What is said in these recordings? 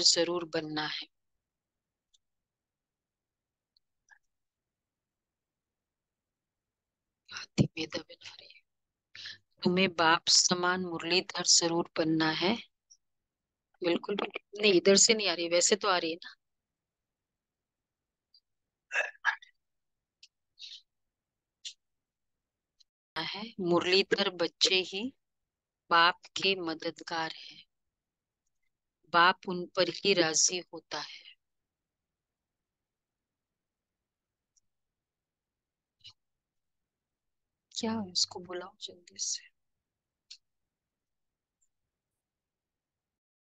जरूर बनना है। धीमे दबे ना रही है। तुम्हें बाप समान मुरलीधर जरूर बनना है। बिल्कुल बिल्कुल नहीं, इधर से नहीं आ रही, वैसे तो आ रही है ना। है मुरलीधर बच्चे ही बाप के मददगार है। बाप उन पर ही राजी होता है। क्या है, इसको बुलाओ जल्दी से।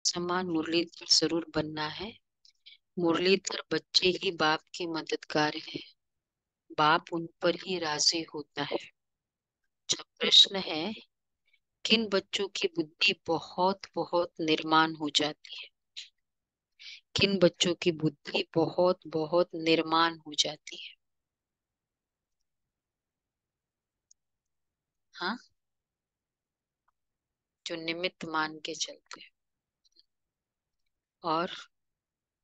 समान मुरलीधर जरूर बनना है। मुरलीधर बच्चे ही बाप के मददगार है। बाप उन पर ही राजी होता है। जब प्रश्न है, किन बच्चों की बुद्धि बहुत बहुत निर्माण हो जाती है। किन बच्चों की बुद्धि बहुत बहुत निर्माण हो जाती है। हाँ, जो निमित्त मान के चलते हैं। और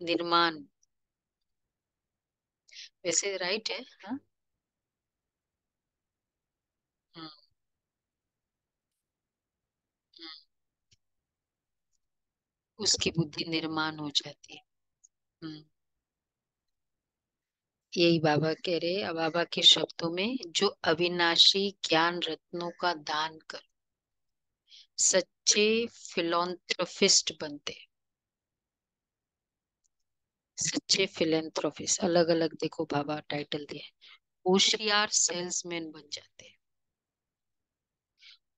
निर्माण, वैसे राइट है। हाँ। हम्म, हम्म, उसकी बुद्धि निर्माण हो जाती है। हम्म, यही बाबा कह रहे हैं, बाबा के शब्दों में, जो अविनाशी ज्ञान रत्नों का दान कर सच्चे फिलोंथ्रफिस्ट बनते हैं। सच्चे फिलेंथ्रोपिस्ट, अलग अलग देखो बाबा टाइटल दिए। होशियार सेल्समैन बन जाते हैं।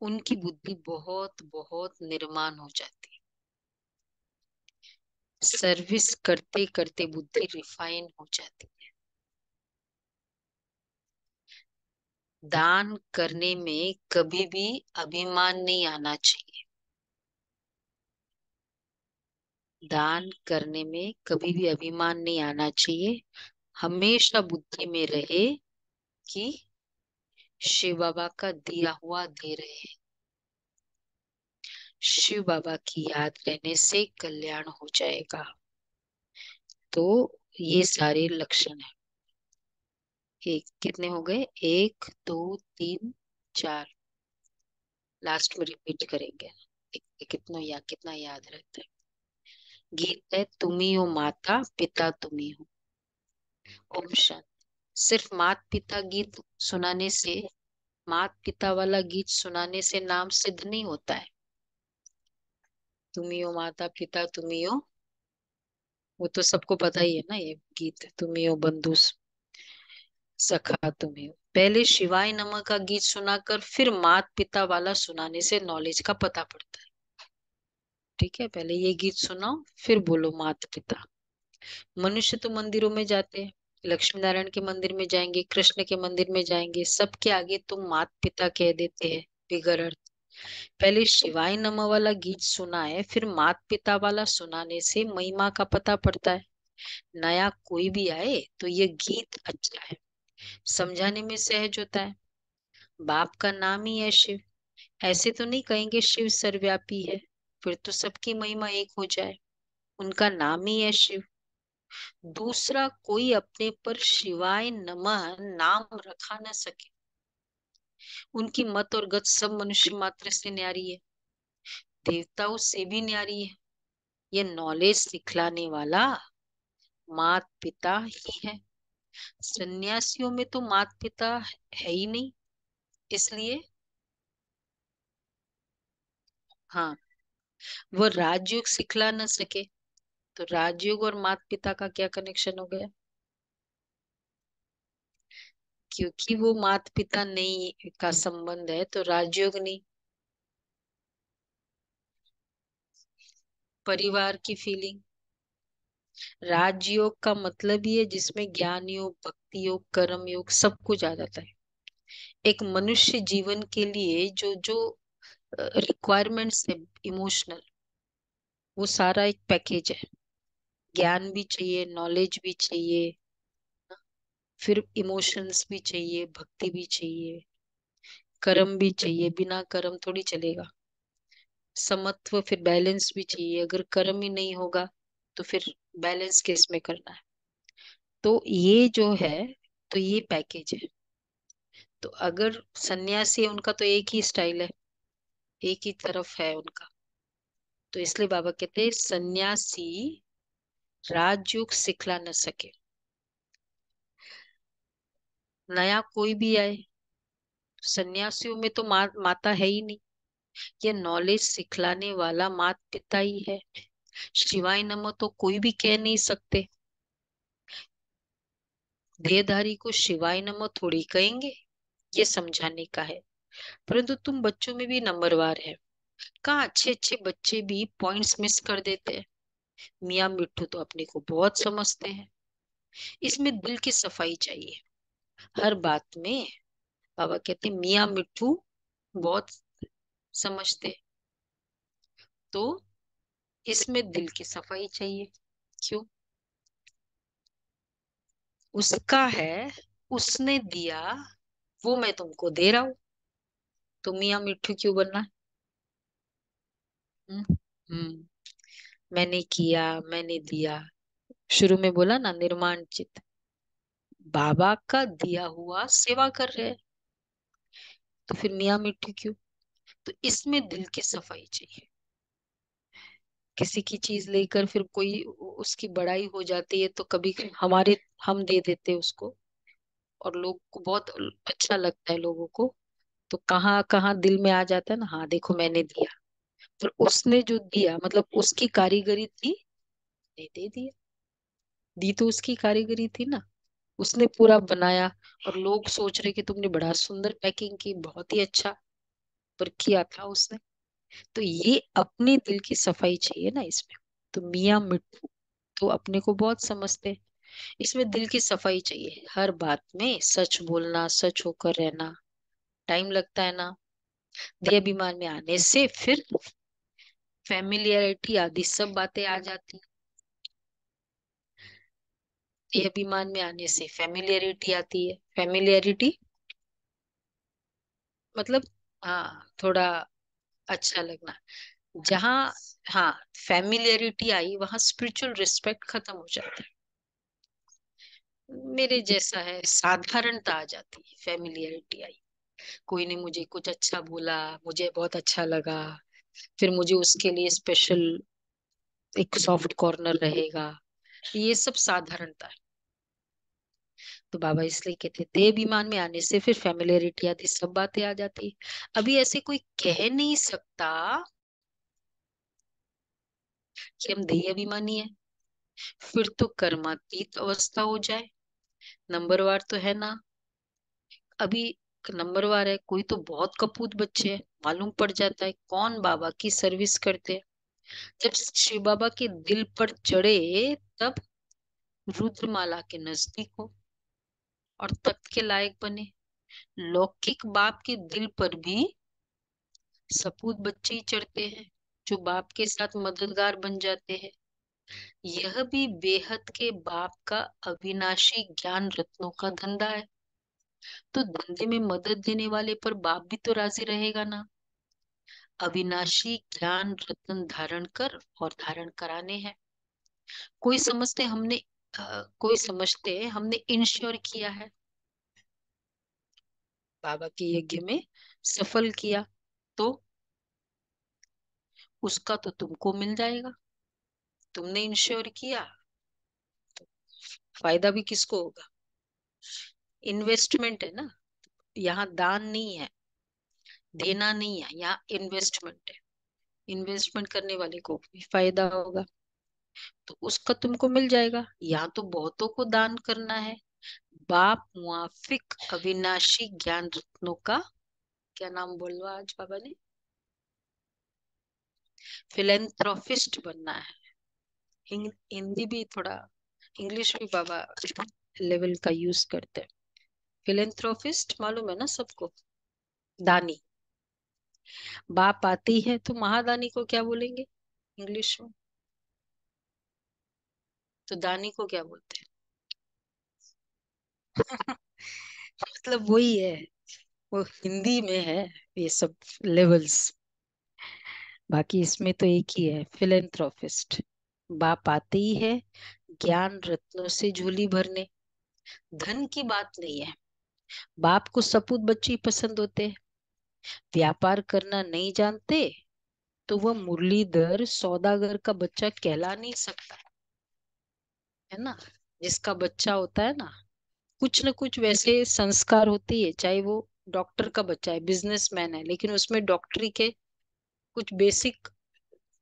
उनकी बुद्धि बहुत बहुत निर्माण हो जाती है। सर्विस करते करते बुद्धि रिफाइन हो जाती है। दान करने में कभी भी अभिमान नहीं आना चाहिए। दान करने में कभी भी अभिमान नहीं आना चाहिए। हमेशा बुद्धि में रहे कि शिव बाबा का दिया हुआ दे रहे हैं। शिव बाबा की याद रहने से कल्याण हो जाएगा। तो ये सारे लक्षण है। एक कितने हो गए, एक दो तीन चार। लास्ट में रिपीट करेंगे। कितना याद रहता है। गीत है, तुम ही हो माता पिता तुम ही हो। ओम शांति। सिर्फ मात पिता गीत सुनाने से, मात पिता वाला गीत सुनाने से नाम सिद्ध नहीं होता है। तुम ही हो माता पिता तुम ही हो, वो तो सबको पता ही है ना। ये गीत, तुम ही हो बंधु सखा तुम ही हो। पहले शिवाय नमः का गीत सुनाकर फिर मात पिता वाला सुनाने से नॉलेज का पता पड़ता है। ठीक है, पहले ये गीत सुनाओ, फिर बोलो मात पिता। मनुष्य तो मंदिरों में जाते हैं, लक्ष्मी नारायण के मंदिर में जाएंगे, कृष्ण के मंदिर में जाएंगे, सबके आगे तुम मात पिता कह देते हैं बिगर अर्थ। पहले शिवाय नमः वाला गीत सुनाए, फिर मात पिता वाला सुनाने से महिमा का पता पड़ता है। नया कोई भी आए तो ये गीत अच्छा है, समझाने में सहज होता है। बाप का नाम ही है शिव, ऐसे तो नहीं कहेंगे शिव सर्वव्यापी है, फिर तो सबकी महिमा एक हो जाए। उनका नाम ही है शिव। दूसरा कोई अपने पर शिवाय नमः नाम रखा न सके। उनकी मत और गत सब मनुष्य मात्र से न्यारी है, देवताओं से भी न्यारी है। ये नॉलेज सिखलाने वाला मात पिता ही है। सन्यासियों में तो मात पिता है ही नहीं, इसलिए हाँ, वो राजयोग सिखला न सके। तो राजयोग और माता पिता का क्या कनेक्शन हो गया। क्योंकि वो माता पिता नहीं का संबंध है तो राजयोग नहीं। परिवार की फीलिंग। राजयोग का मतलब ही है जिसमें ज्ञान योग भक्ति योग कर्म योग सब कुछ आ जाता है। एक मनुष्य जीवन के लिए जो जो रिक्वायरमेंट्स है इमोशनल, वो सारा एक पैकेज है। ज्ञान भी चाहिए, नॉलेज भी चाहिए, फिर इमोशंस भी चाहिए, भक्ति भी चाहिए, कर्म भी चाहिए। बिना कर्म थोड़ी चलेगा। समत्व फिर बैलेंस भी चाहिए। अगर कर्म ही नहीं होगा तो फिर बैलेंस किस में करना है? तो ये जो है, तो ये पैकेज है। तो अगर सन्यासी है, उनका तो एक ही स्टाइल है, एक ही तरफ है उनका। तो इसलिए बाबा कहते हैं सन्यासी राजयोग सिखला न सके। नया कोई भी आए, सन्यासियों में तो माता है ही नहीं। ये नॉलेज सिखलाने वाला माता पिता ही है। शिवाय नमः तो कोई भी कह नहीं सकते। देहधारी को शिवाय नमः थोड़ी कहेंगे, ये समझाने का है। परंतु तुम बच्चों में भी नंबरवार है। कहाँ अच्छे अच्छे बच्चे भी पॉइंट्स मिस कर देते हैं। मियाँ मिट्ठू तो अपने को बहुत समझते हैं। इसमें दिल की सफाई चाहिए हर बात में। बाबा कहते हैं मियाँ मिट्ठू बहुत समझते, तो इसमें दिल की सफाई चाहिए। क्यों? उसका है, उसने दिया, वो मैं तुमको दे रहा हूँ। तो मियाँ मिट्ठू क्यों बनना? हम्म। मैंने किया, मैंने दिया। शुरू में बोला ना, निर्माण चित्त। बाबा का दिया हुआ सेवा कर रहे हैं, तो फिर मियाँ मिट्ठू क्यों? तो इसमें दिल की सफाई चाहिए। किसी की चीज लेकर फिर कोई उसकी बड़ाई हो जाती है, तो कभी हमारे हम दे देते हैं उसको, और लोग को बहुत अच्छा लगता है लोगों को। तो कहाँ कहाँ दिल में आ जाता है ना, हाँ देखो मैंने दिया। पर उसने जो दिया मतलब उसकी कारीगरी थी, ने दे दिया। दी तो उसकी कारीगरी थी ना, उसने पूरा बनाया। और लोग सोच रहे कि तुमने बड़ा सुंदर पैकिंग की, बहुत ही अच्छा, पर किया था उसने। तो ये अपने दिल की सफाई चाहिए ना इसमें। तो मियाँ मिट्ठू तो अपने को बहुत समझते हैं। इसमें दिल की सफाई चाहिए, हर बात में सच बोलना, सच होकर रहना। टाइम लगता है ना, देहाभिमान में आने से फिर फैमिलियरिटी आदि सब बातें आ जाती। देहाभिमान में आने से फैमिलियरिटी आती है। फैमिलियरिटी मतलब, हाँ थोड़ा अच्छा लगना। जहाँ, हाँ, फैमिलियरिटी आई वहां स्पिरिचुअल रिस्पेक्ट खत्म हो जाता है। मेरे जैसा है, साधारणता आ जाती है, फैमिलियरिटी आई। कोई ने मुझे कुछ अच्छा बोला, मुझे बहुत अच्छा लगा, फिर मुझे उसके लिए स्पेशल एक सॉफ्ट कॉर्नर रहेगा। ये सब साधारणता है। तो बाबा इसलिए कहते थे अभिमान में आने से फिर फैमिलियरिटी आती, सब बातें आ जाती। अभी ऐसे कोई कह नहीं सकता कि हम देह अभिमानी है, फिर तो कर्मातीत अवस्था हो जाए। नंबरवार तो है ना। अभी नंबरवार है, कोई तो बहुत कपूत बच्चे हैं, मालूम पड़ जाता है कौन बाबा की सर्विस करते हैं। जब शिव बाबा के दिल पर चढ़े, तब रुद्रमाला के नजदीक हो और तख्त के लायक बने। लौकिक बाप के दिल पर भी सपूत बच्चे ही चढ़ते हैं, जो बाप के साथ मददगार बन जाते हैं। यह भी बेहद के बाप का अविनाशी ज्ञान रत्नों का धंधा है। तो धंधे में मदद देने वाले पर बाप भी तो राजी रहेगा ना। अविनाशी ज्ञान रत्न धारण कर और धारण कराने हैं। कोई समझते हमने कोई समझते हमने इंश्योर किया है, बाबा के यज्ञ में सफल किया, तो उसका तो तुमको मिल जाएगा। तुमने इंश्योर किया, फायदा भी किसको होगा? इन्वेस्टमेंट है ना, यहाँ दान नहीं है, देना नहीं है, यहाँ इन्वेस्टमेंट है। इन्वेस्टमेंट करने वाले को भी फायदा होगा, तो उसका तुमको मिल जाएगा। यहाँ तो बहुतों को दान करना है। बाप मुआफिक अविनाशी ज्ञान रत्नों का, क्या नाम बोलवा आज बाबा ने? फिलेंथ्रोफिस्ट बनना है। हिंदी भी थोड़ा, इंग्लिश भी बाबा लेवल का यूज करते हैं। फिलेंथ्रोफिस्ट मालूम है ना सबको, दानी। बाप आती है तो महादानी को क्या बोलेंगे इंग्लिश में? तो दानी को क्या बोलते हैं? मतलब वही है, वो हिंदी में है ये सब लेवल्स। बाकी इसमें तो एक ही है, फिलेंथ्रोफिस्ट। बाप आते ही है ज्ञान रत्नों से झोली भरने। धन की बात नहीं है। बाप को सपूत बच्चे ही पसंद होते हैं। व्यापार करना नहीं जानते तो वह मुरलीधर सौदागर का बच्चा कहला नहीं सकता, है ना। जिसका बच्चा होता है ना, कुछ न कुछ वैसे संस्कार होती है, चाहे वो डॉक्टर का बच्चा है, बिजनेसमैन है, लेकिन उसमें डॉक्टरी के कुछ बेसिक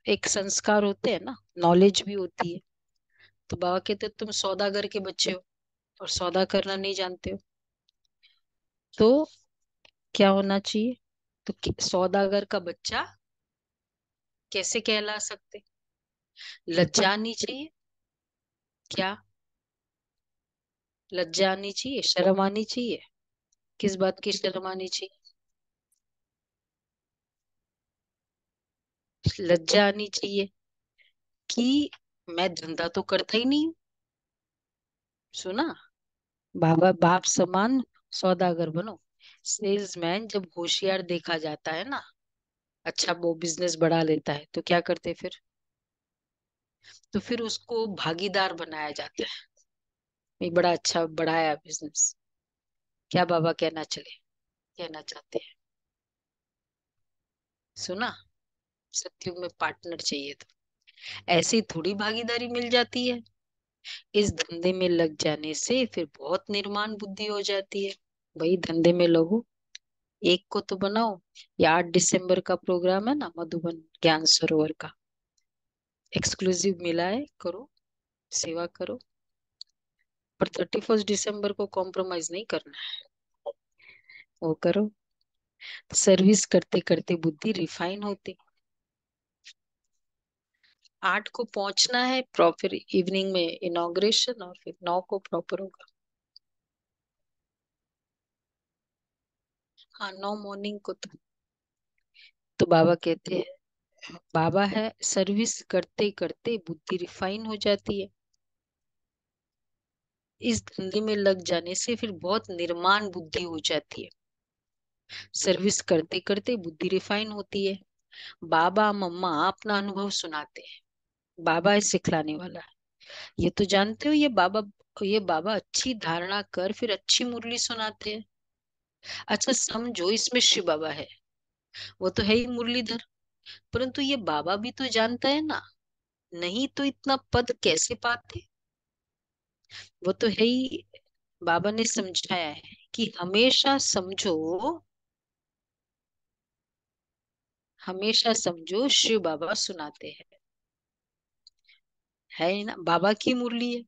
एक संस्कार होते हैं ना, नॉलेज भी होती है। तो बाबा कहते तुम सौदागर के बच्चे हो और सौदा करना नहीं जानते हो, तो क्या होना चाहिए। तो सौदागर का बच्चा कैसे कहला सकते। लज्जा आनी चाहिए। क्या लज्जा आनी चाहिए, शर्म आनी चाहिए। किस बात की शर्म आनी चाहिए। लज्जा आनी चाहिए कि मैं धंधा तो करता ही नहीं हूँ। सुना। बाबा बाप समान सौदागर बनो। सेल्समैन जब होशियार देखा जाता है ना, अच्छा वो बिजनेस बढ़ा लेता है, तो क्या करते फिर। तो फिर उसको भागीदार बनाया जाता है। ये बड़ा अच्छा बढ़ाया बिजनेस। क्या बाबा कहना चाहते हैं। सुना। सत्युग में पार्टनर चाहिए, तो ऐसी थोड़ी भागीदारी मिल जाती है। इस धंधे में लग जाने से फिर बहुत निर्माण बुद्धि हो जाती है। भाई धंधे में लगो, एक को तो बनाओ। या 8 दिसंबर का प्रोग्राम है ना, मधुबन ज्ञान सरोवर का, एक्सक्लूसिव मिला है, करो, सेवा करो। पर 31 दिसंबर को कॉम्प्रोमाइज नहीं करना है, वो करो। सर्विस करते करते बुद्धि रिफाइन होती। 8 को पहुंचना है प्रॉपर, इवनिंग में इनॉग्रेशन, और फिर 9 को प्रॉपर होगा। हाँ 9 मॉर्निंग को तो बाबा कहते हैं, बाबा है सर्विस करते करते बुद्धि रिफाइन हो जाती है। इस धंधे में लग जाने से फिर बहुत निर्माण बुद्धि हो जाती है। सर्विस करते करते बुद्धि रिफाइन होती है। बाबा मम्मा अपना अनुभव सुनाते हैं। बाबा है सिखलाने वाला। ये तो जानते हो, ये बाबा अच्छी धारणा कर फिर अच्छी मुरली सुनाते हैं। अच्छा समझो इसमें शिव बाबा है, वो तो है ही मुरलीधर, परंतु ये बाबा भी तो जानता है ना, नहीं तो इतना पद कैसे पाते। वो तो है ही। बाबा ने समझाया है कि हमेशा समझो शिव बाबा सुनाते हैं। है ना, बाबा की मुरली है।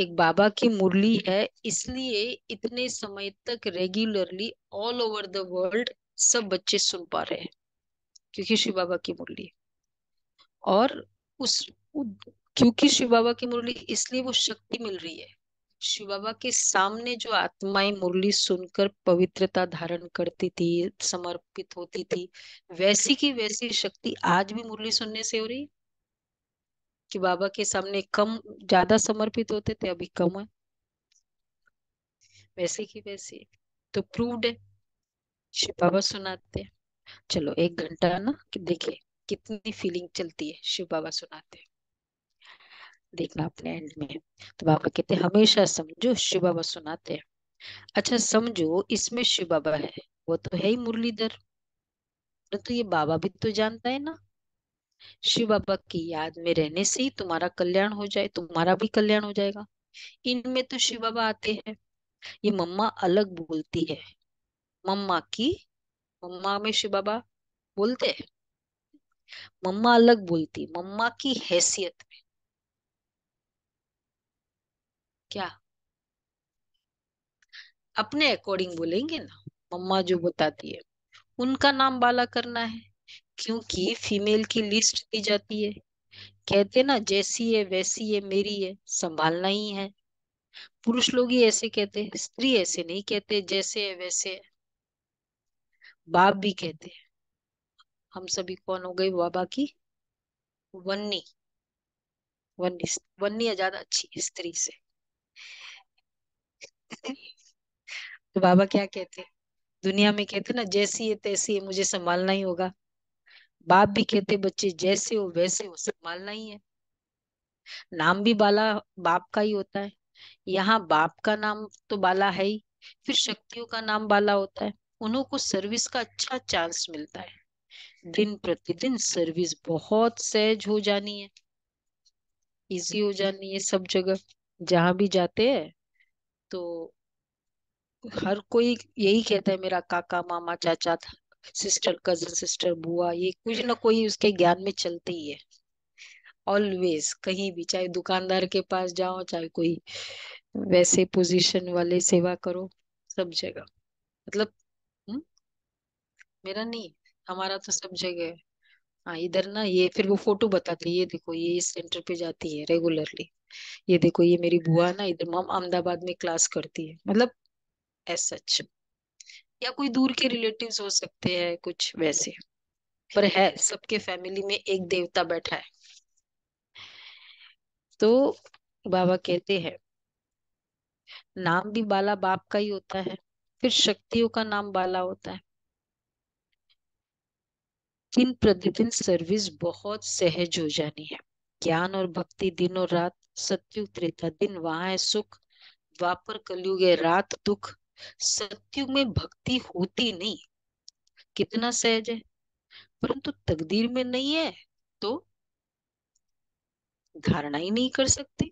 एक बाबा की मुरली है, इसलिए इतने समय तक regularly all over the world सब बच्चे सुन पा रहे हैं, क्योंकि शिव बाबा की मुरली है। और उस उ- क्योंकि शिव बाबा की मुरली, इसलिए वो शक्ति मिल रही है। शिव बाबा के सामने जो आत्माएं मुरली सुनकर पवित्रता धारण करती थी, समर्पित होती थी, वैसी की वैसी शक्ति आज भी मुरली सुनने से हो रही है। कि बाबा के सामने कम ज्यादा समर्पित होते थे, अभी कम है, वैसे की वैसे। तो प्रूव्ड है, शिव बाबा सुनाते हैं। चलो 1 घंटा ना कि देखिए कितनी फीलिंग चलती है, शिव बाबा सुनाते हैं। देखना अपने एंड में। तो बाबा कहते हैं हमेशा समझो शिव बाबा सुनाते हैं। अच्छा समझो इसमें शिव बाबा है, वो तो है ही मुरलीधर, तो ये बाबा भी तो जानता है ना। शिव बाबा की याद में रहने से ही तुम्हारा कल्याण हो जाए, तुम्हारा भी कल्याण हो जाएगा। इनमें तो शिव बाबा आते हैं। ये मम्मा अलग बोलती है। मम्मा की मम्मा में शिव बाबा बोलते हैं। मम्मा अलग बोलती, मम्मा की हैसियत में। क्या अपने अकॉर्डिंग बोलेंगे ना, मम्मा जो बताती है उनका नाम बाला करना है। क्योंकि फीमेल की लिस्ट दी जाती है। कहते ना जैसी है वैसी है, मेरी है, संभालना ही है। पुरुष लोग ही ऐसे कहते हैं, स्त्री ऐसे नहीं कहते, जैसे है वैसे है। बाप भी कहते हैं। हम सभी कौन हो गई बाबा की वन्नी। वन्नी वन्नी ज्यादा अच्छी स्त्री से। तो बाबा क्या कहते हैं, दुनिया में कहते ना जैसी है तैसी है, मुझे संभालना ही होगा। बाप भी कहते बच्चे जैसे हो वैसे हो, संभालना ही है। नाम भी बाला बाप का ही होता है। यहाँ बाप का नाम तो बाला है ही, फिर शक्तियों का नाम बाला होता है। उन्हों को सर्विस का अच्छा चांस मिलता है। दिन प्रतिदिन सर्विस बहुत सहज हो जानी है, इजी हो जानी है सब जगह, जहां भी जाते हैं तो हर कोई यही कहता है, मेरा काका मामा चाचा सिस्टर कजन सिस्टर बुआ, ये कुछ ना कोई उसके ज्ञान में चलते ही है। ऑलवेज कहीं भी, चाहे दुकानदार के पास जाओ, चाहे कोई वैसे पोजीशन वाले सेवा करो, सब जगह मतलब। हम्म, मेरा नहीं, हमारा तो सब जगह है। हाँ इधर ना, ये फिर वो फोटो बताते, ये देखो ये इस सेंटर पे जाती है रेगुलरली, ये देखो ये मेरी बुआ ना इधर मम अहमदाबाद में क्लास करती है, मतलब ऐसा। या कोई दूर के रिलेटिव्स हो सकते हैं कुछ वैसे, पर है सबके फैमिली में एक देवता बैठा है। तो बाबा कहते हैं नाम भी बाला बाप का ही होता है, फिर शक्तियों का नाम बाला होता है। दिन प्रतिदिन सर्विस बहुत सहज हो जानी है। ज्ञान और भक्ति दिन और रात, सत्युग त्रेता दिन वहां है सुख, द्वापर कलयुग है रात दुख। सत्युग में भक्ति होती नहीं, कितना सहज है, परंतु तकदीर में नहीं है तो धारणा ही नहीं कर सकते।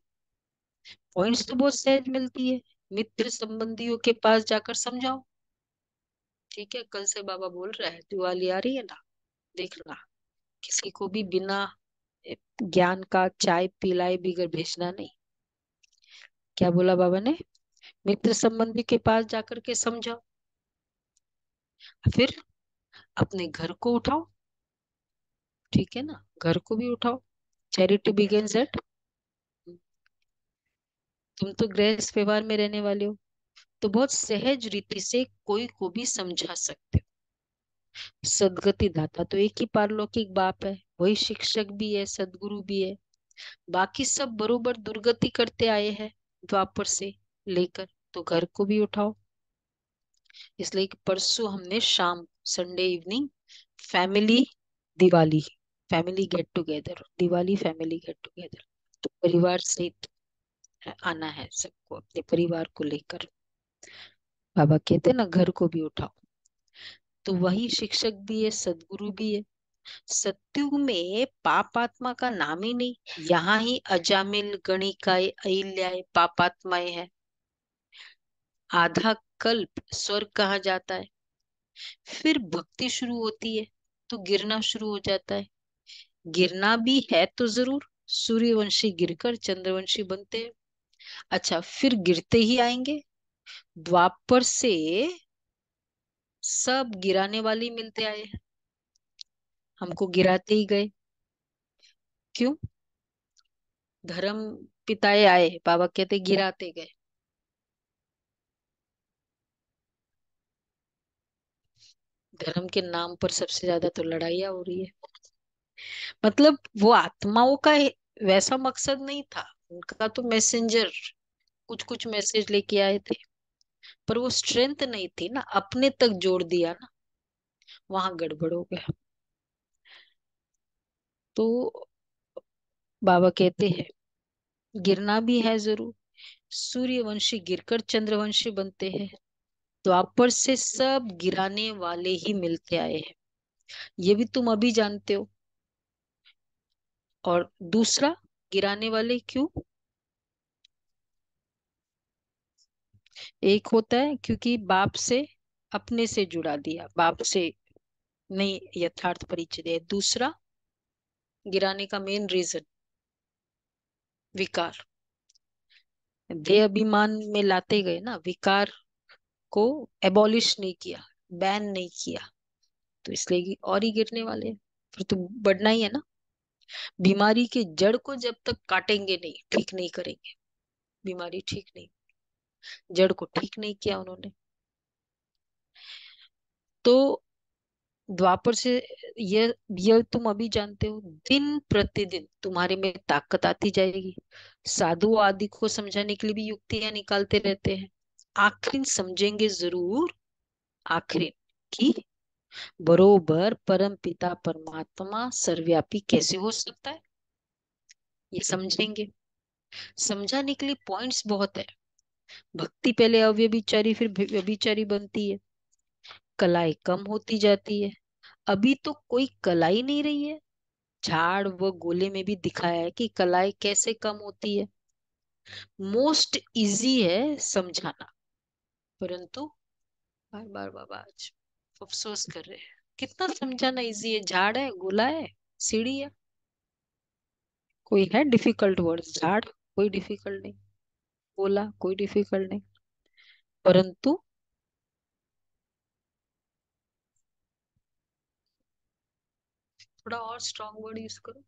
पॉइंट्स तो बहुत सहज मिलती है, मित्र संबंधियों के पास जाकर समझाओ। ठीक है, कल से बाबा बोल रहा है दिवाली आ रही है ना, देखना किसी को भी बिना ज्ञान का चाय पिलाए बिगर भेजना नहीं। क्या बोला बाबा ने? मित्र संबंधी के पास जाकर के समझाओ, फिर अपने घर को उठाओ। ठीक है ना, घर को भी उठाओ। चैरिटी बिगिंस एट, तुम तो गृहस्थ व्यवहार में रहने वाले हो, तो बहुत सहज रीति से कोई को भी समझा सकते हो। सदगति दाता तो एक ही पारलौकिक बाप है, वही शिक्षक भी है सदगुरु भी है। बाकी सब बरोबर दुर्गति करते आए हैं द्वापर से लेकर, तो घर को भी उठाओ। इसलिए कि परसों हमने शाम, Sunday evening, family Diwali, family get together, Diwali family get together, तो परिवार सहित आना है सबको, अपने परिवार को लेकर। बाबा कहते हैं ना घर को भी उठाओ, तो वही शिक्षक भी है सदगुरु भी है। सत्युग में पापात्मा का नाम ही नहीं, यहाँ ही अजामिल गणिकाय अहिल्याय पापात्माएं है। आधा कल्प स्वर्ग कहा जाता है, फिर भक्ति शुरू होती है तो गिरना शुरू हो जाता है। गिरना भी है तो जरूर, सूर्यवंशी गिरकर चंद्रवंशी बनते हैं। अच्छा, फिर गिरते ही आएंगे, द्वापर से सब गिराने वाले ही मिलते आए हैं, हमको गिराते ही गए। क्यों? धर्म पिताए आए, बाबा कहते गिराते गए। धर्म के नाम पर सबसे ज्यादा तो लड़ाइयाँ हो रही है। मतलब वो आत्माओं का वैसा मकसद नहीं था, उनका तो मैसेंजर कुछ कुछ मैसेज लेके आए थे, पर वो स्ट्रेंथ नहीं थी ना, अपने तक जोड़ दिया ना, वहां गड़बड़ हो गया। तो बाबा कहते हैं गिरना भी है जरूर, सूर्यवंशी गिरकर चंद्रवंशी बनते हैं। द्वापर से सब गिराने वाले ही मिलते आए हैं, ये भी तुम अभी जानते हो। और दूसरा, गिराने वाले क्यों? एक होता है क्योंकि बाप से, अपने से जुड़ा दिया, बाप से नहीं यथार्थ परिचय दिया। दूसरा, गिराने का मेन रीजन विकार, देह अभिमान में लाते गए ना, विकार को एबॉलिश नहीं किया, बैन नहीं किया, तो इसलिए और ही गिरने वाले हैं। फिर तो बढ़ना ही है ना। बीमारी के जड़ को जब तक काटेंगे नहीं, ठीक नहीं करेंगे, बीमारी ठीक नहीं, जड़ को ठीक नहीं किया उन्होंने। तो द्वापर से, ये तुम अभी जानते हो, दिन प्रतिदिन तुम्हारे में ताकत आती जाएगी। साधु आदि को समझाने के लिए भी युक्तियां निकालते रहते हैं, आखिर समझेंगे जरूर, आखिर कि बरोबर परम पिता परमात्मा सर्वव्यापी कैसे हो सकता है। ये समझेंगे। समझाने के लिए पॉइंट्स बहुत है। भक्ति पहले अव्यभिचारी फिर व्यभिचारी बनती है, कलाएं कम होती जाती है। अभी तो कोई कला ही नहीं रही है। झाड़ व गोले में भी दिखाया है कि कलाएं कैसे कम होती है। मोस्ट इजी है समझाना, परंतु बार बार बाबा आज अफसोस कर रहे हैं। कितना समझाना इजी है, झाड़ है, गोला है, सीढ़ी है। कोई है डिफिकल्ट वर्ड? झाड़ कोई डिफिकल्ट नहीं, गोला कोई डिफिकल्ट नहीं, परंतु थोड़ा और स्ट्रांग वर्ड यूज करो।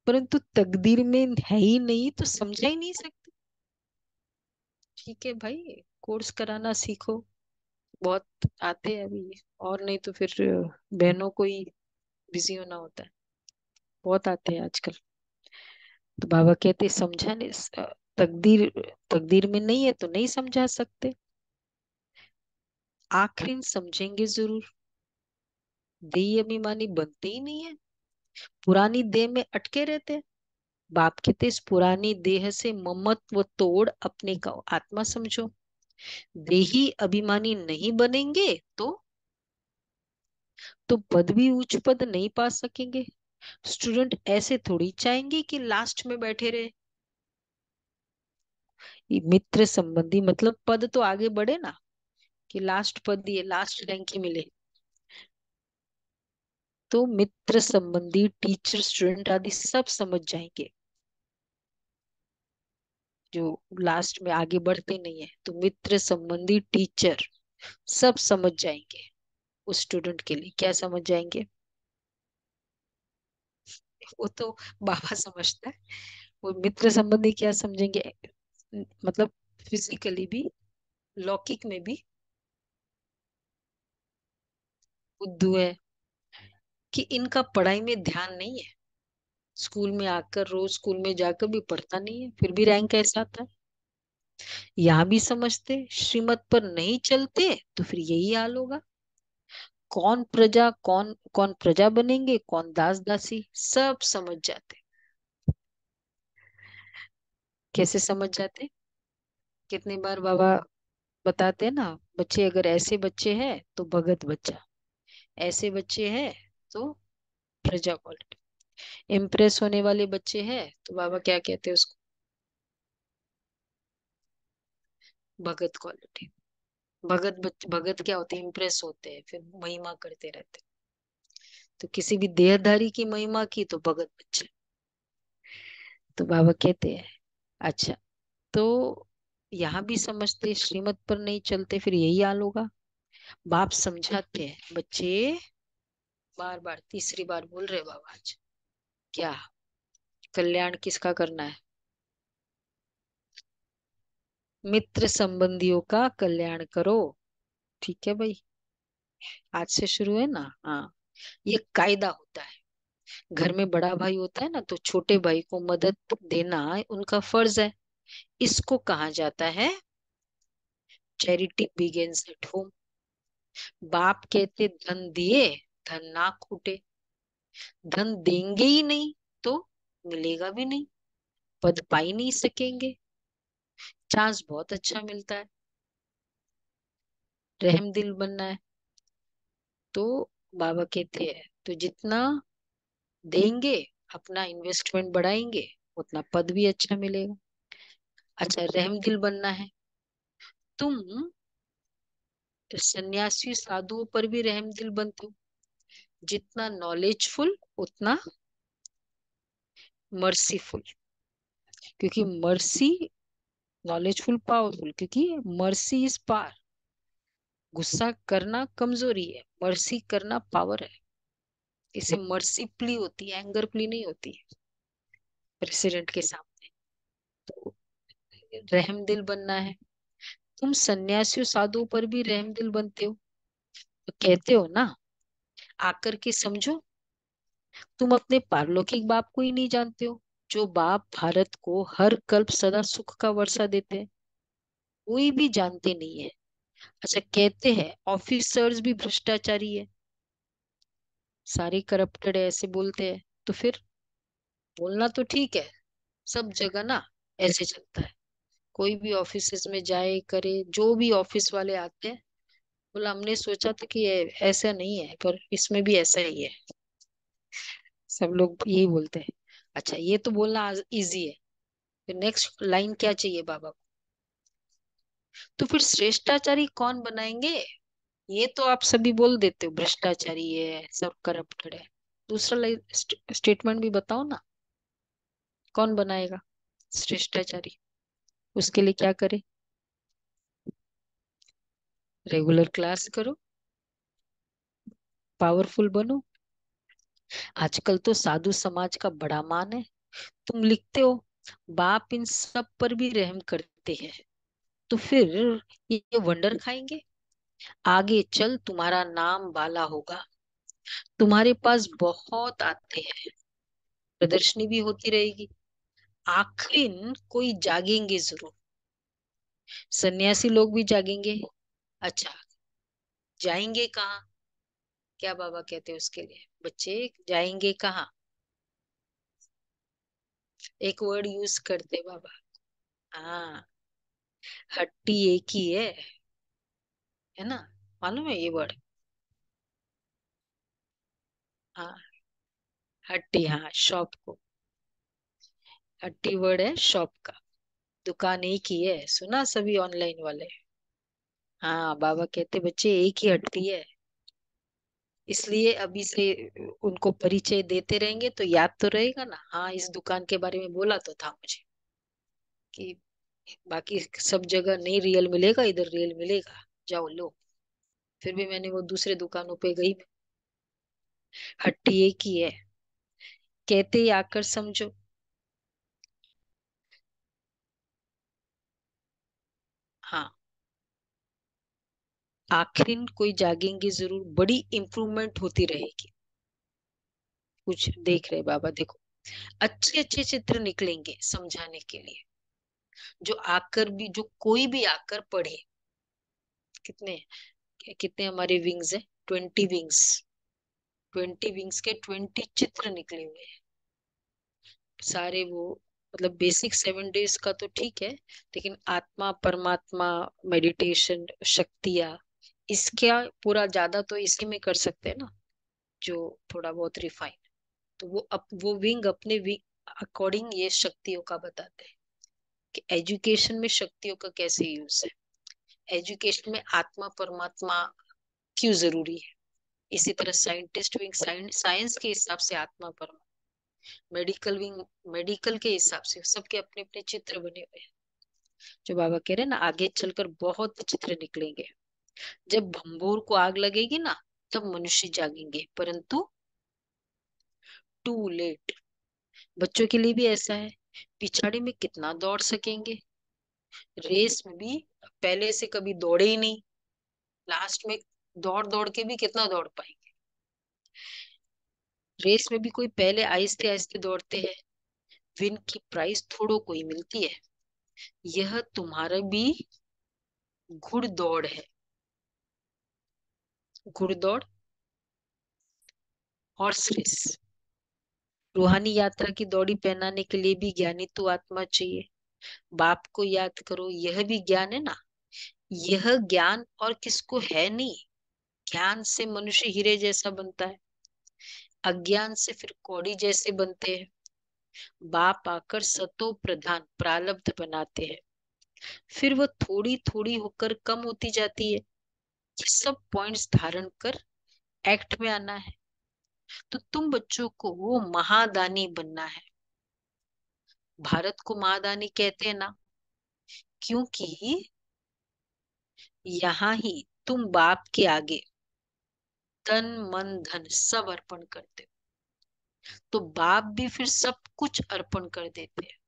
परंतु तकदीर में है ही नहीं तो समझा ही नहीं सकते। ठीक है भाई, कोर्स कराना सीखो, बहुत आते हैं अभी। और नहीं तो फिर बहनों को ही बिजी होना होता है, बहुत आते हैं आजकल। तो बाबा कहते समझाने तकदीर, तकदीर में नहीं है तो नहीं समझा सकते। आखिर समझेंगे जरूर। देही अभिमानी बनते ही नहीं है, पुरानी देह में अटके रहते हैं। बाप कहते इस पुरानी देह से ममत्व तोड़ अपने का आत्मा समझो। देही अभिमानी नहीं बनेंगे तो पद भी उच्च पद नहीं पा सकेंगे। स्टूडेंट ऐसे थोड़ी चाहेंगे कि लास्ट में बैठे रहे। ये मित्र संबंधी मतलब पद तो आगे बढ़े ना, कि लास्ट पद ये लास्ट रैंक ही मिले। तो मित्र संबंधी टीचर स्टूडेंट आदि सब समझ जाएंगे, जो लास्ट में आगे बढ़ते नहीं है। तो मित्र संबंधी टीचर सब समझ जाएंगे। उस स्टूडेंट के लिए क्या समझ जाएंगे? वो तो बाबा समझता है। वो मित्र संबंधी क्या समझेंगे, मतलब फिजिकली भी, लौकिक में भी बुद्धू है, कि इनका पढ़ाई में ध्यान नहीं है। स्कूल में आकर रोज स्कूल में जाकर भी पढ़ता नहीं है, फिर भी रैंक ऐसा आता है। यहाँ भी समझते श्रीमत पर नहीं चलते तो फिर यही हाल होगा। कौन प्रजा, कौन कौन प्रजा बनेंगे, कौन दास दासी, सब समझ जाते। कैसे समझ जाते? कितनी बार बाबा बताते हैं ना, बच्चे अगर ऐसे बच्चे हैं तो भगत बच्चा, ऐसे बच्चे हैं तो प्रजा क्वालिटी, इम्प्रेस होने वाले बच्चे हैं तो बाबा क्या कहते हैं उसको? भगत क्वालिटी। भगत क्या होते हैं? इम्प्रेस होते हैं, फिर महिमा करते रहते हैं। तो किसी भी देहधारी की महिमा की तो भगत बच्चे। तो बाबा कहते हैं अच्छा, तो यहाँ भी समझते श्रीमत पर नहीं चलते फिर यही हाल होगा। बाप समझाते हैं बच्चे, बार बार तीसरी बार बोल रहे बाबा आज, क्या कल्याण किसका करना है? मित्र संबंधियों का कल्याण करो। ठीक है भाई, आज से शुरू है ना। हाँ, ये कायदा होता है। घर में बड़ा भाई होता है ना, तो छोटे भाई को मदद देना उनका फर्ज है। इसको कहा जाता है चैरिटी बिगिंस एट होम। बाप कहते धन दिए धन ना खूटे। धन देंगे ही नहीं तो मिलेगा भी नहीं, पद पा ही नहीं सकेंगे। चांस बहुत अच्छा मिलता है, रहम दिल बनना है। तो बाबा कहते हैं तो जितना देंगे, अपना इन्वेस्टमेंट बढ़ाएंगे, उतना पद भी अच्छा मिलेगा। अच्छा, रहम दिल बनना है, तुम सन्यासी साधुओं पर भी रहम दिल बनते हो। जितना नॉलेजफुल उतना मर्सीफुल, क्योंकि मर्सी, नॉलेजफुल पावरफुल, क्योंकि मर्सी इज पावर। गुस्सा करना कमजोरी है, मर्सी करना पावर है। इसे मर्सी प्ली होती है, एंगर प्ली नहीं होती है प्रेसिडेंट के सामने। तो रहम दिल बनना है। तुम सन्यासियों साधुओं पर भी रहम दिल बनते हो, तो कहते हो ना आकर के समझो, तुम अपने पारलौकिक बाप को ही नहीं जानते हो, जो बाप भारत को हर कल्प सदा सुख का वर्षा देते हैं। कोई भी जानते नहीं है। अच्छा, कहते हैं ऑफिसर्स भी भ्रष्टाचारी है, सारे करप्टेड है, ऐसे बोलते हैं। तो फिर बोलना तो ठीक है, सब जगह ना ऐसे चलता है। कोई भी ऑफिस में जाए करे, जो भी ऑफिस वाले आते हैं, बोला हमने सोचा था कि ये ऐसा नहीं है, पर इसमें भी ऐसा ही है। सब लोग यही बोलते हैं। अच्छा, ये तो बोलना इजी है। फिर नेक्स्ट लाइन क्या चाहिए बाबा को? तो फिर श्रेष्ठाचारी कौन बनाएंगे? ये तो आप सभी बोल देते हो, भ्रष्टाचारी है, सब करप्टेड है। दूसरा लाइन स्टेटमेंट भी बताओ ना, कौन बनाएगा श्रेष्ठाचारी? उसके लिए क्या करे? रेगुलर क्लास करो, पावरफुल बनो। आजकल तो साधु समाज का बड़ा मान है। तुम लिखते हो बाप इन सब पर भी रहम करते हैं, तो फिर ये वंडर खाएंगे। आगे चल तुम्हारा नाम बाला होगा, तुम्हारे पास बहुत आते हैं, प्रदर्शनी भी होती रहेगी। आखिर कोई जागेंगे जरूर, सन्यासी लोग भी जागेंगे। अच्छा, जाएंगे कहाँ? क्या बाबा कहते हैं उसके लिए? बच्चे जाएंगे कहाँ? एक वर्ड यूज करते बाबा। हाँ, हट्टी एक ही है ना? मालूम है ये वर्ड? हाँ, हट्टी, हाँ शॉप को, हट्टी वर्ड है शॉप का। दुकान एक ही है, सुना सभी ऑनलाइन वाले। हाँ, बाबा कहते बच्चे एक ही हट्टी है। इसलिए अभी से उनको परिचय देते रहेंगे तो याद तो रहेगा ना, हाँ इस दुकान के बारे में बोला तो था मुझे, कि बाकी सब जगह नहीं रियल मिलेगा, इधर रियल मिलेगा, जाओ लो। फिर भी मैंने वो दूसरे दुकानों पे गई। हट्टी एक ही है, कहते ही आकर समझो। हाँ, आखिर कोई जागेंगे जरूर, बड़ी इम्प्रूवमेंट होती रहेगी। कुछ देख रहे बाबा, देखो अच्छे अच्छे चित्र निकलेंगे समझाने के लिए, जो आकर भी, जो कोई भी आकर पढ़े। कितने कितने हमारे विंग्स है? 20 विंग्स। 20 विंग्स के 20 चित्र निकले हुए हैं। सारे वो, मतलब बेसिक 7 डेज का तो ठीक है, लेकिन आत्मा परमात्मा, मेडिटेशन, शक्तियाँ, इसका पूरा ज्यादा तो इसी में कर सकते हैं ना, जो थोड़ा बहुत रिफाइन। तो वो विंग अपने विंग अकॉर्डिंग ये शक्तियों का बताते हैं कि एजुकेशन में शक्तियों का कैसे यूज है, एजुकेशन में आत्मा परमात्मा क्यों जरूरी है। इसी तरह साइंटिस्ट विंग साइंस के हिसाब से आत्मा परमात्मा, मेडिकल विंग मेडिकल के हिसाब से, सबके अपने अपने चित्र बने हुए हैं। जो बाबा कह रहे हैं ना, आगे चलकर बहुत चित्र निकलेंगे। जब भंबोर को आग लगेगी ना, तब मनुष्य जागेंगे, परंतु टू लेट। बच्चों के लिए भी ऐसा है, पिछाड़ी में कितना दौड़ सकेंगे, रेस में भी पहले से कभी दौड़े ही नहीं, लास्ट में दौड़ दौड़ के भी कितना दौड़ पाएंगे। रेस में भी कोई पहले आहिस्ते आहिस्ते दौड़ते हैं, विन की प्राइस थोड़ो को ही मिलती है। यह तुम्हारा भी घुड़दौड़ है, घुड़दौड़, हॉर्स रेस। रूहानी यात्रा की दौड़ी पहनाने के लिए भी ज्ञानी तो आत्मा चाहिए। बाप को याद करो, यह भी ज्ञान है ना। यह ज्ञान और किसको है नहीं। ज्ञान से मनुष्य हीरे जैसा बनता है, अज्ञान से फिर कौड़ी जैसे बनते हैं। बाप आकर सतो प्रधान प्रारब्ध बनाते हैं, फिर वो थोड़ी थोड़ी होकर कम होती जाती है। ये सब पॉइंट्स धारण कर एक्ट में आना है। तो तुम बच्चों को वो महादानी बनना है। भारत को महादानी कहते हैं ना, क्योंकि यहाँ ही तुम बाप के आगे तन मन धन सब अर्पण करते हो, तो बाप भी फिर सब कुछ अर्पण कर देते हैं।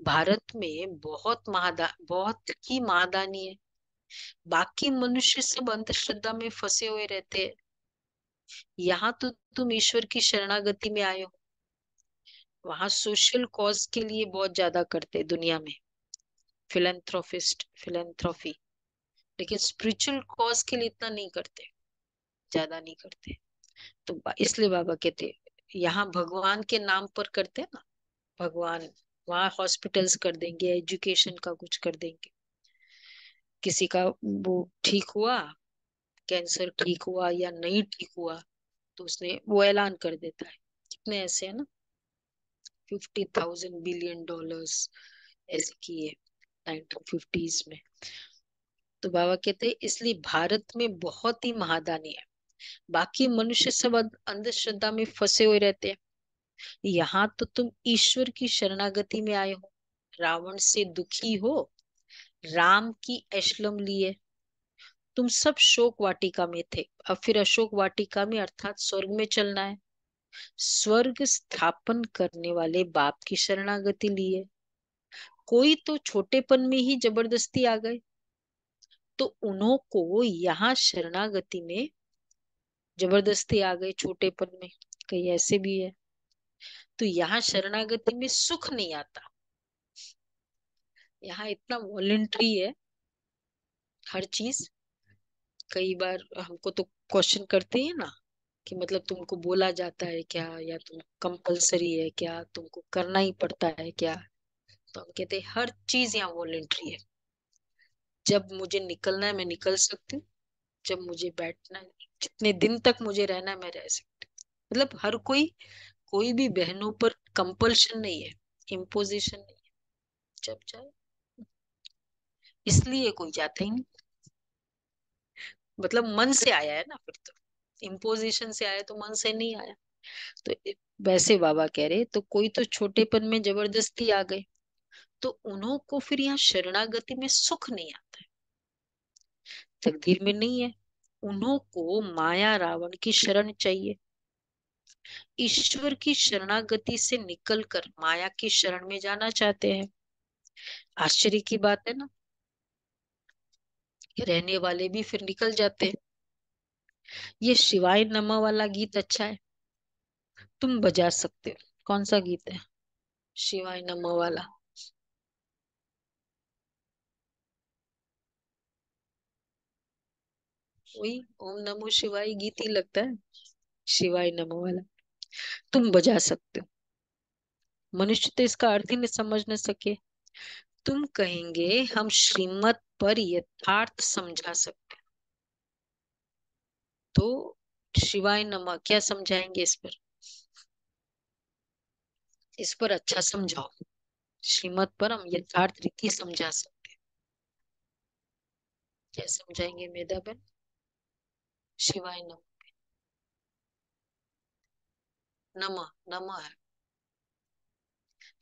भारत में बहुत ही महादानी है। बाकी मनुष्य सब अंधश्रद्धा में फंसे हुए रहते हैं। यहाँ तो तुम ईश्वर की शरणागति में आए हो। वहां सोशल कॉज के लिए बहुत ज्यादा करते हैं दुनिया में, फिलेंथ्रोफिस्ट फिलेंथ्रोफी, लेकिन स्पिरिचुअल कॉज के लिए इतना नहीं करते, ज्यादा नहीं करते। तो इसलिए बाबा कहते यहाँ भगवान के नाम पर करते हैं ना, भगवान, वहां हॉस्पिटल्स कर देंगे, एजुकेशन का कुछ कर देंगे। किसी का वो ठीक हुआ, कैंसर ठीक हुआ या नहीं ठीक हुआ, तो उसने वो ऐलान कर देता है। कितने ऐसे है ना, $50,000 बिलियन ऐसे किए 1950s में। तो बाबा कहते हैं इसलिए भारत में बहुत ही महादानी है। बाकी मनुष्य सब अंधश्रद्धा में फंसे हुए रहते हैं। यहाँ तो तुम ईश्वर की शरणागति में आए हो, रावण से दुखी हो, राम की एशलम लिए। तुम सब शोक वाटिका में थे, अब फिर अशोक वाटिका में अर्थात स्वर्ग में चलना है। स्वर्ग स्थापन करने वाले बाप की शरणागति लिए। कोई तो छोटेपन में ही जबरदस्ती आ गए, तो उन्हों को यहाँ शरणागति में जबरदस्ती आ गए छोटेपन में। कहीं ऐसे भी है। तो यहाँ शरणागति में सुख नहीं आता। यहाँ इतना वॉलेंट्री है हर चीज। कई बार हमको तो क्वेश्चन करते हैं ना कि मतलब तुमको बोला जाता है क्या, या तुम कंपलसरी है क्या, तुमको करना ही पड़ता है क्या। तो हम कहते हैं हर चीज यहाँ वॉलेंट्री है। जब मुझे निकलना है मैं निकल सकती हूँ, जब मुझे बैठना है, जितने दिन तक मुझे रहना है मैं रह सकती हूँ। मतलब हर कोई, कोई भी बहनों पर कंपल्शन नहीं है, इम्पोजिशन नहीं है। जब चाहे, इसलिए कोई जाता ही नहीं। मतलब मन से आया है ना, फिर तो इम्पोजिशन से आया तो मन से नहीं आया। तो वैसे बाबा कह रहे तो कोई तो छोटेपन में जबरदस्ती आ गए, तो उन्हों को फिर यहाँ शरणागति में सुख नहीं आता है, तकदीर में नहीं है। उन्हों को माया रावण की शरण चाहिए। ईश्वर की शरणागति से निकलकर माया की शरण में जाना चाहते हैं। आश्चर्य की बात है ना, रहने वाले भी फिर निकल जाते हैं। ये शिवाय नमः वाला गीत अच्छा है, तुम बजा सकते हो। कौन सा गीत है शिवाय नमः वाला? वही ओम नमो शिवाय गीत ही लगता है, शिवाय नमः वाला। तुम बजा सकते हो। मनुष्य तो इसका अर्थ ही नहीं समझ न सके। तुम कहेंगे हम श्रीमत पर यथार्थ समझा सकते हैं। तो शिवाय नमः क्या समझाएंगे इस पर? इस पर अच्छा समझाओ। श्रीमत पर हम यथार्थ रीति समझा सकते हैं। क्या समझाएंगे मेधा बहन? शिवाय नमः, नमः नमः है,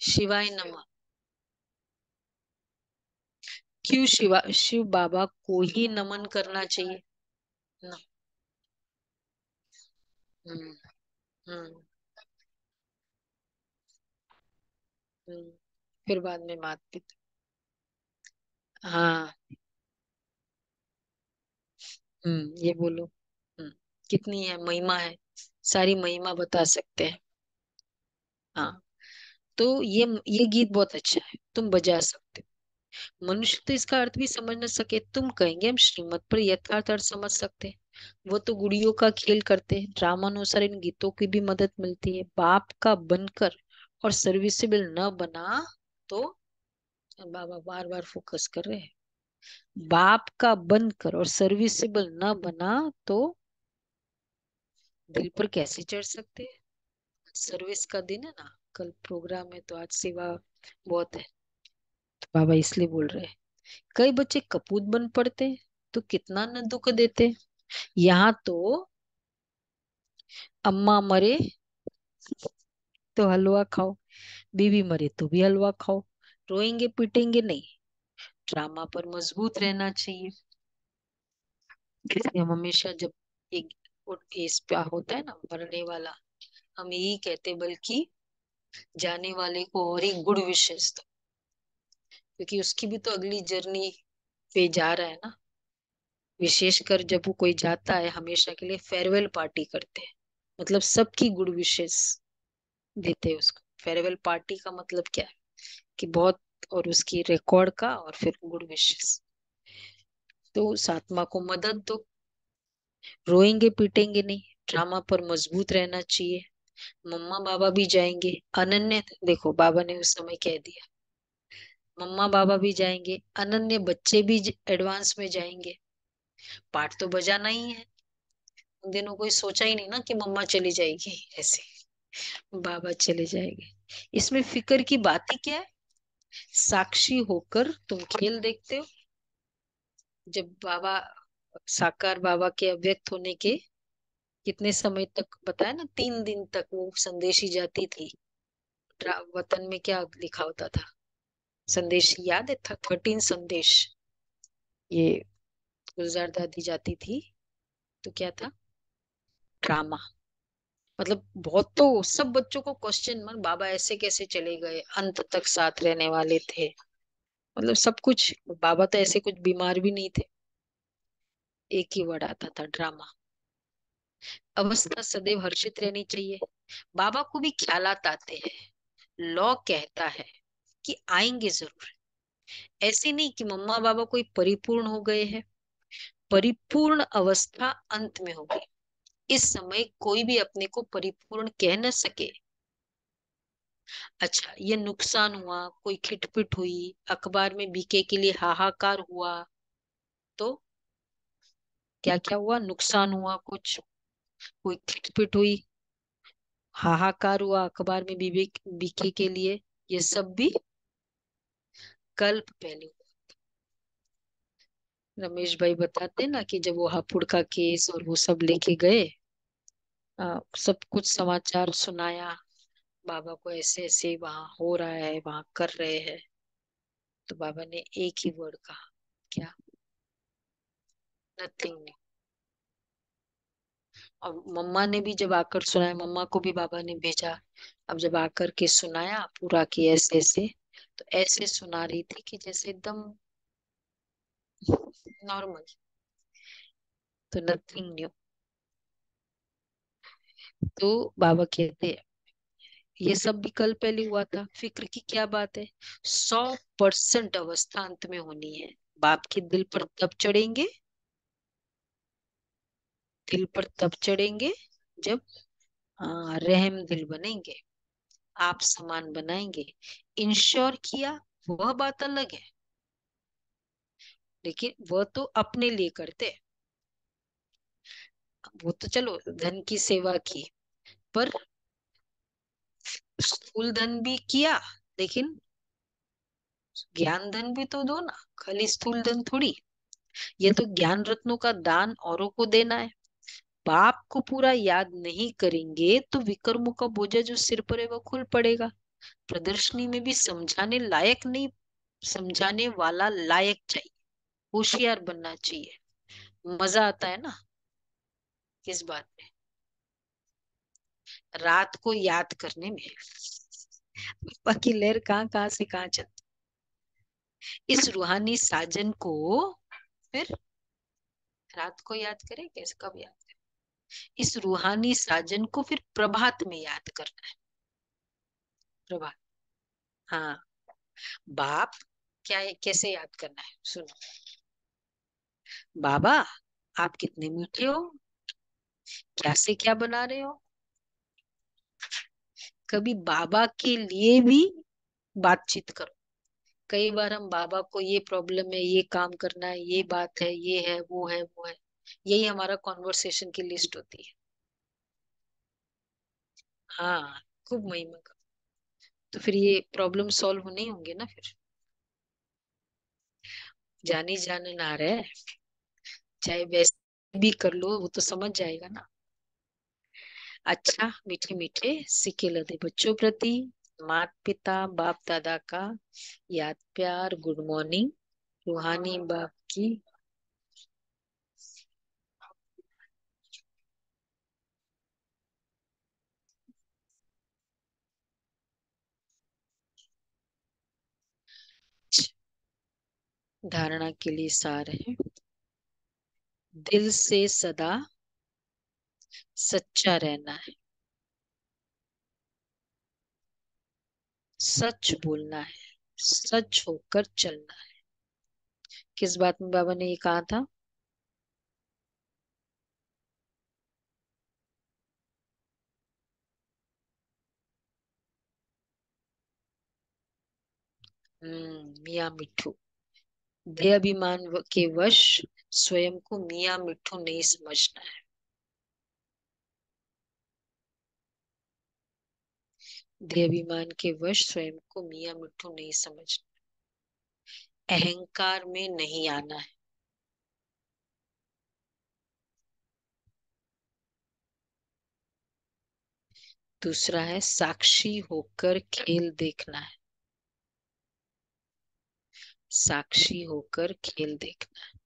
शिवाय नमः। क्यों शिव बाबा को ही नमन करना चाहिए ना? हम्म। हम्म। हम्म। फिर बाद में मात पिता। हाँ। ये बोलो। कितनी है महिमा है, सारी महिमा बता सकते हैं। हाँ। तो ये गीत बहुत अच्छा है, तुम बजा सकते हो। मनुष्य तो इसका अर्थ भी समझ न सके, तुम कहेंगे हम श्रीमत पर यथार्थ अर्थ समझ सकते हैं। वो तो गुड़ियों का खेल करते हैं, ड्रामानुसार इन गीतों की भी मदद मिलती है। बाप का बनकर और सर्विसेबल न बना तो, बाबा बार बार फोकस कर रहे हैं, बाप का बनकर और सर्विसेबल न बना तो दिल पर कैसे चढ़ सकते हैं। सर्विस का दिन है ना, कल प्रोग्राम है, तो आज सेवा बहुत है। तो बाबा इसलिए बोल रहे हैं। कई बच्चे कपूत बन पड़ते हैं, तो कितना न दुख देते। यहाँ तो अम्मा मरे तो हलवा खाओ, बीवी मरे तो भी हलवा खाओ, रोएंगे पीटेंगे नहीं। ड्रामा पर मजबूत रहना चाहिए। इसलिए हम हमेशा जब एक इस पे होता है ना मरने वाला, हम यही कहते, बल्कि जाने वाले को और ही गुड विशेष दो, क्योंकि उसकी भी तो अगली जर्नी पे जा रहा है ना। विशेषकर जब वो कोई जाता है हमेशा के लिए फेयरवेल पार्टी करते हैं, मतलब सबकी गुड विशेष देते हैं उसको। फेयरवेल पार्टी का मतलब क्या है कि बहुत, और उसकी रिकॉर्ड का, और फिर गुड विशेष। तो उस आत्मा को मदद दो, रोएंगे पीटेंगे नहीं, ड्रामा पर मजबूत रहना चाहिए। मम्मा बाबा भी जाएंगे। अनन्य, देखो बाबा ने उस समय कह दिया, मम्मा बाबा भी जाएंगे, अनन्य बच्चे भी एडवांस में जाएंगे। पाठ तो बजाना ही है। उन दिनों कोई सोचा ही नहीं ना कि मम्मा चली जाएगी ऐसे, बाबा चले जाएंगे। इसमें फिक्र की बात ही क्या है? साक्षी होकर तुम खेल देखते हो। जब बाबा, साकार बाबा के अव्यक्त होने के कितने समय तक बताया ना, 3 दिन तक वो संदेशी जाती थी। वतन में क्या लिखा होता था? संदेश याद है था, 13 संदेश। ये गुलजार दादी जाती थी तो क्या था? ड्रामा। मतलब बहुत, तो सब बच्चों को क्वेश्चन मन, बाबा ऐसे कैसे चले गए, अंत तक साथ रहने वाले थे, मतलब सब कुछ। बाबा तो ऐसे कुछ बीमार भी नहीं थे। एक ही वर्ड आता था, ड्रामा। अवस्था सदैव हर्षित रहनी चाहिए। बाबा को भी ख्यालात आते हैं। लॉ कहता है कि आएंगे जरूर। ऐसे नहीं कि मम्मा बाबा कोई परिपूर्ण हो गए हैं। परिपूर्ण अवस्था अंत में होगी। इस समय कोई भी अपने को परिपूर्ण कह न सके। अच्छा, ये नुकसान हुआ, कोई खिटपिट हुई, अखबार में बीके के लिए हाहाकार हुआ, तो क्या क्या हुआ? नुकसान हुआ कुछ, कोई खिटपिट हुई, हाहाकार हुआ अखबार में बीके के लिए, ये सब भी कल्प पहले। रमेश भाई बताते ना कि जब वो हापुड़ का केस और वो सब लेके गए, सब कुछ समाचार सुनाया बाबा को, ऐसे ऐसे वहां हो रहा है, वहां कर रहे हैं, तो बाबा ने एक ही वर्ड कहा, क्या? नथिंग। और मम्मा ने भी जब आकर सुनाया, मम्मा को भी बाबा ने भेजा। अब जब आकर के सुनाया पूरा कि ऐसे ऐसे, तो ऐसे सुना रही थी कि जैसे एकदम नॉर्मल। तो नथिंग न्यू। तो बाबा कहते हैं ये सब भी कल पहले हुआ था, फिक्र की क्या बात है। 100% अवस्था अंत में होनी है। बाप के दिल पर तब चढ़ेंगे, दिल पर तब चढ़ेंगे जब रहम दिल बनेंगे, आप समान बनाएंगे। इंश्योर किया, वह बात अलग है, लेकिन वह तो अपने लिए करते हैं। वो तो चलो धन की सेवा की, पर स्थूल धन भी किया, लेकिन ज्ञान धन भी तो दो ना, खाली स्थूल धन थोड़ी। ये तो ज्ञान रत्नों का दान औरों को देना है। बाप को पूरा याद नहीं करेंगे तो विकर्मों का बोझा जो सिर पर है वो खुल पड़ेगा। प्रदर्शनी में भी समझाने लायक नहीं, समझाने वाला लायक चाहिए, होशियार बनना चाहिए। मजा आता है ना किस बात में? रात को याद करने में। बाकी लहर कहाँ कहाँ से कहाँ चलती। इस रूहानी साजन को फिर रात को याद करें, कैसे, कब याद करें? इस रूहानी साजन को फिर प्रभात में याद करना है। प्रभात। हाँ। बाप क्या है, कैसे याद करना है, सुनो। बाबा, आप कितने मीठे हो, क्या से क्या बना रहे हो। कभी बाबा के लिए भी बातचीत करो। कई बार हम बाबा को ये प्रॉब्लम है, ये काम करना है, ये बात है, ये है, वो है, वो है, यही हमारा कॉन्वर्सेशन की लिस्ट होती है। हाँ, खूब महिमा का। तो फिर ये प्रॉब्लम सॉल्व नहीं होंगे ना फिर। जानी जान ना रहे, चाहे वैसे भी कर लो, वो तो समझ जाएगा ना। अच्छा, मीठे मीठे सिक्के लदे बच्चों प्रति माता पिता बाप दादा का याद प्यार, गुड मॉर्निंग। रूहानी बाप की धारणा के लिए सार है। दिल से सदा सच्चा रहना है, सच बोलना है, सच होकर चलना है। किस बात में बाबा ने ये कहा था? मियाँ मिठू। देहाभिमान के वश स्वयं को मियाँ मिठू नहीं समझना है। देहाभिमान के वश स्वयं को मियाँ मिठू नहीं समझना। अहंकार में नहीं आना है। दूसरा है साक्षी होकर खेल देखना है। साक्षी होकर खेल देखना है।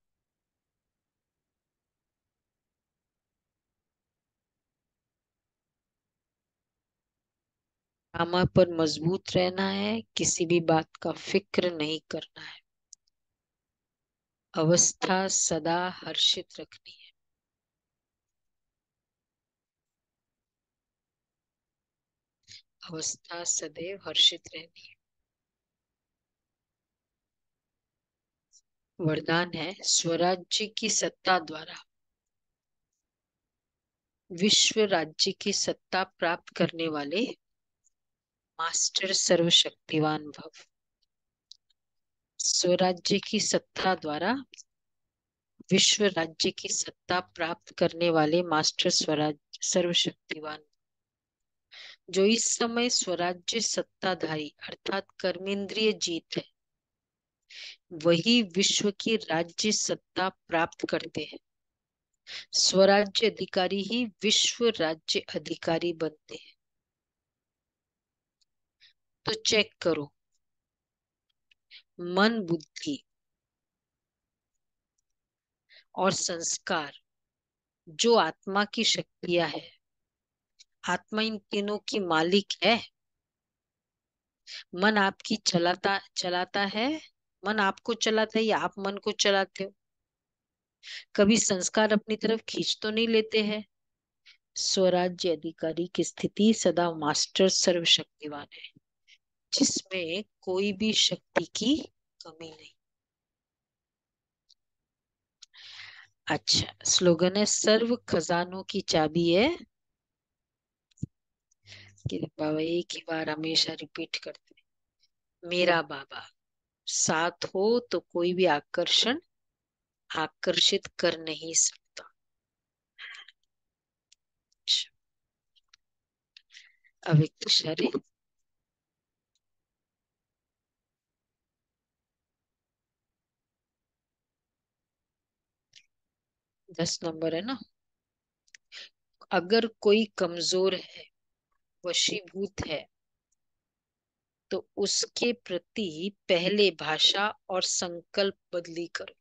कामा पर मजबूत रहना है, किसी भी बात का फिक्र नहीं करना है। अवस्था सदा हर्षित रखनी है। अवस्था सदैव हर्षित रहनी है। वरदान है स्वराज्य की सत्ता द्वारा विश्व राज्य की सत्ता प्राप्त करने वाले मास्टर सर्वशक्तिवान भव। स्वराज्य की सत्ता द्वारा विश्व राज्य की सत्ता प्राप्त करने वाले मास्टर स्वराज सर्वशक्तिवान। जो इस समय स्वराज्य सत्ताधारी अर्थात कर्मेंद्रिय जीत है, वही विश्व की राज्य सत्ता प्राप्त करते हैं। स्वराज्य अधिकारी ही विश्व राज्य अधिकारी बनते हैं। तो चेक करो, मन बुद्धि और संस्कार जो आत्मा की शक्तियां है, आत्मा इन तीनों की मालिक है। मन आपकी चलाता चलाता है। मन आपको चलाता है या आप मन को चलाते हो? कभी संस्कार अपनी तरफ खींच तो नहीं लेते हैं। स्वराज्य अधिकारी की स्थिति सदा मास्टर सर्वशक्तिवान है, जिसमें कोई भी शक्ति की कमी नहीं। अच्छा, स्लोगन है सर्व खजानों की चाबी है। कि बाबा एक ही बार हमेशा रिपीट करते हैं, मेरा बाबा साथ हो तो कोई भी आकर्षण आकर्षित कर नहीं सकता। अच्छा, अव्यक्त शरीर 10 नंबर है ना। अगर कोई कमजोर है, वशीभूत है, तो उसके प्रति पहले भाषा और संकल्प बदली करो।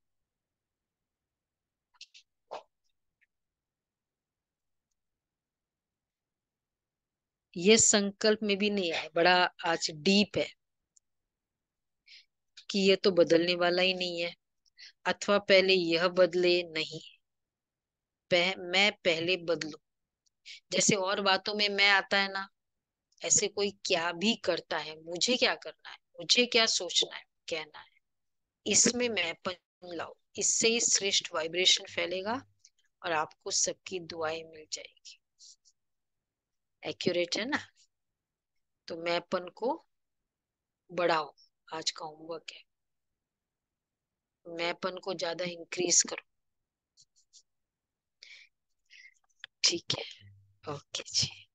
ये संकल्प में भी नहीं है, बड़ा आज डीप है कि ये तो बदलने वाला ही नहीं है, अथवा पहले यह बदले नहीं, मैं पहले बदलू। जैसे और बातों में मैं आता है ना, ऐसे कोई क्या भी करता है, मुझे क्या करना है, मुझे क्या सोचना है, कहना है, इसमें मैंपन लाओ। इससे ही श्रेष्ठ वाइब्रेशन फैलेगा और आपको सबकी दुआएं मिल जाएगी। एक्यूरेट है ना? तो मैंपन को बढ़ाओ। आज का होमवर्क है, मैंपन को ज्यादा इंक्रीज करो। ठीक है, ओके जी।